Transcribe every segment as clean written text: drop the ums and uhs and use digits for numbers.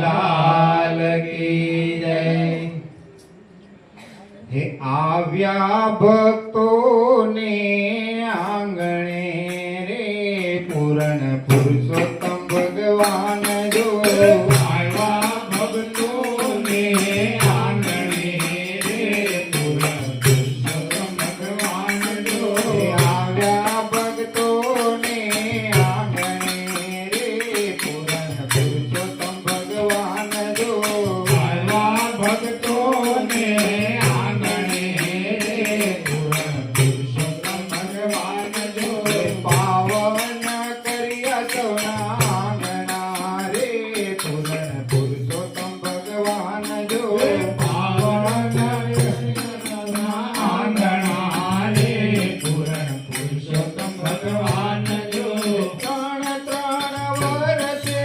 લાલ કી જય. હે આવ્યા ભક્તોને આંગણે રે પૂરણ પુરુષોત્તમ ભગવાન જો. આવ્યા ભક્તોને આંગણે રે પૂરણ પુરુષોત્તમ ભગવાન જો. આવ્યા ભક્તોને આંગણે રે પૂરણ પુરુષોત્તમ ભગવાન જો. આવ્યા ભક્તોને આંગણે રે પૂરણ પુરુષોત્તમ ભગવાન જો. પાવન કર્યા સૌના આંગણા રે પૂરણ પુરુષોત્તમ ભગવાન જો. પાવન આંગણા રે પૂરણ પુરુષોત્તમ ભગવાન જો. ત્રણ ત્રણ વર્ષે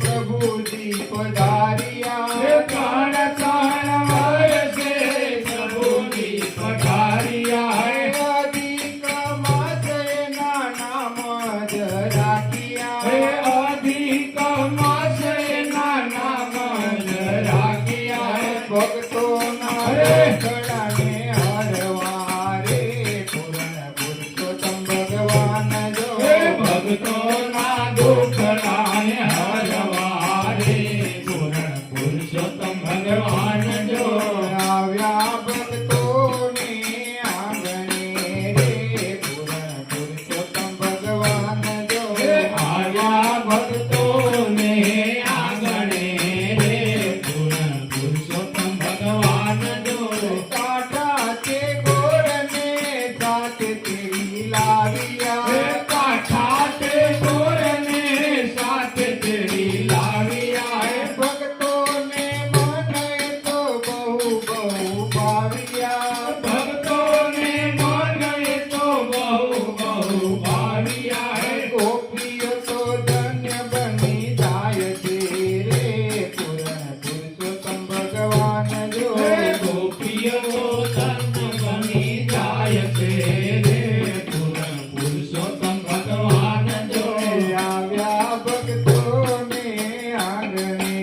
પ્રભુજી પધાર્યા. ત્રણ ત્રણ વર્ષે પ્રભુજી પધાર્યા. અધિક માસે નામ જ રાખ્યા. હે અધિક માસે નામ જ રાખ્યા. ભક્તોના હે ગળાને હરવા રે પૂરણ પુરુષોત્તમ ભગવાન જો. હે ભક્તોના દુઃખડાને હરવા રે પૂરણ પુરુષોત્તમ ભગવાન જો. આવ્યા ભક્તોને આંગણે રે પૂરણ પુરુષોત્તમ ભગવાન જો. હે આવ્યા ભક્તોને આંગણે રે પૂરણ પુરુષોત્તમ ભગવાન જો. કાંઠા તે ગોળને સાથે તેડી લાવ્યા. હે કાંઠા તે ગોળને સાથે તેડી લાવ્યા. હે ભક્તોને મને તો બહુ બહુ ભાવ્યા. ભક્તોને મને તો બહુ બહુ ભાવ્યા. હે ગોપીઓ તો ધન્ય બની જાય છે રે પૂરણ પુરુષોત્તમ ભગવાન જો. હે ગોપીઓ ધન્ય બની જાય છે રે પૂરણ પુરુષોત્તમ ભગવાન જો. આવ્યા ભક્તોને આંગણે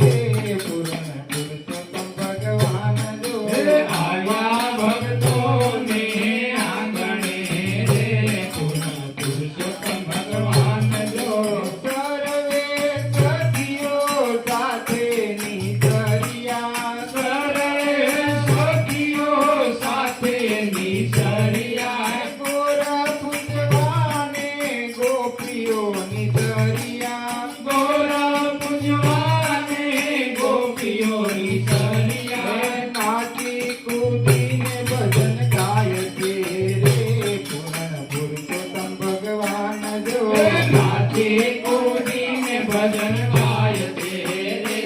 રે પૂરણ પુરુષોત્તમ ભગવાન જો. હે આવ્યા ભક્તોને આંગણે રે પૂરણ પુરુષોત્તમ ભગવાન જો. સર્વે સખીઓ સાથે નીકળ્યા. સરે સખીઓ સાથે નિસર્યા. ગોરા પૂજવાને ગોપીઓ નીકળ્યા. ગોરા પૂજવાને ગોપીઓ નિસર્યા. નાચી કૂદીને ભજન ગાય છે રે પૂરણ પુરુષોત્તમ ભગવાન જો. નાચે કૂદીને ભજન ગાય છે રે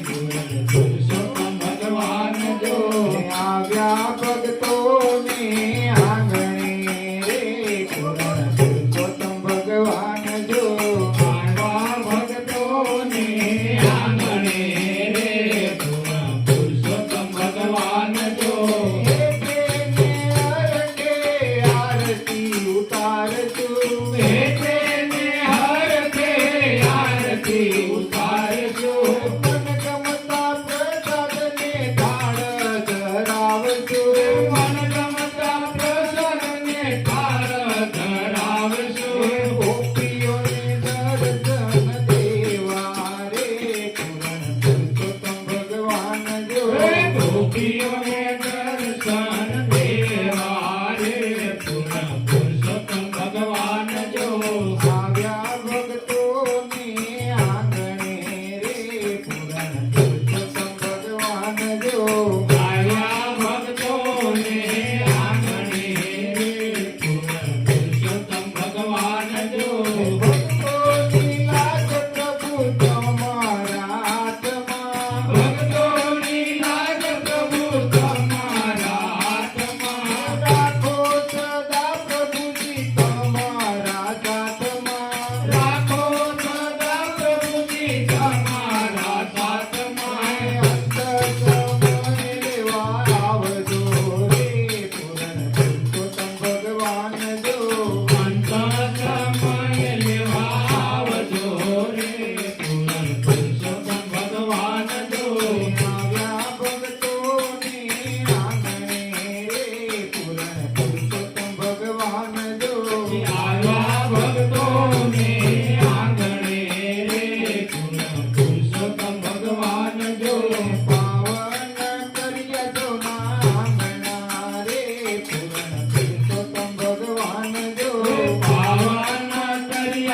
પૂરણ પુરુષોત્તમ ભગવાન જો. આવ્યા ભક્તોને આંગણે રે પૂરણ પુરુષોત્તમ ભગવાન જો. આવ્યા ભક્તોને આંગણે રે પૂરણ પુરુષોત્તમ ભગવાન જો. એને અરકે આરતી ઉતારજો. હે તેને હરખે આરતી ઉતારજો.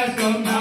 સોના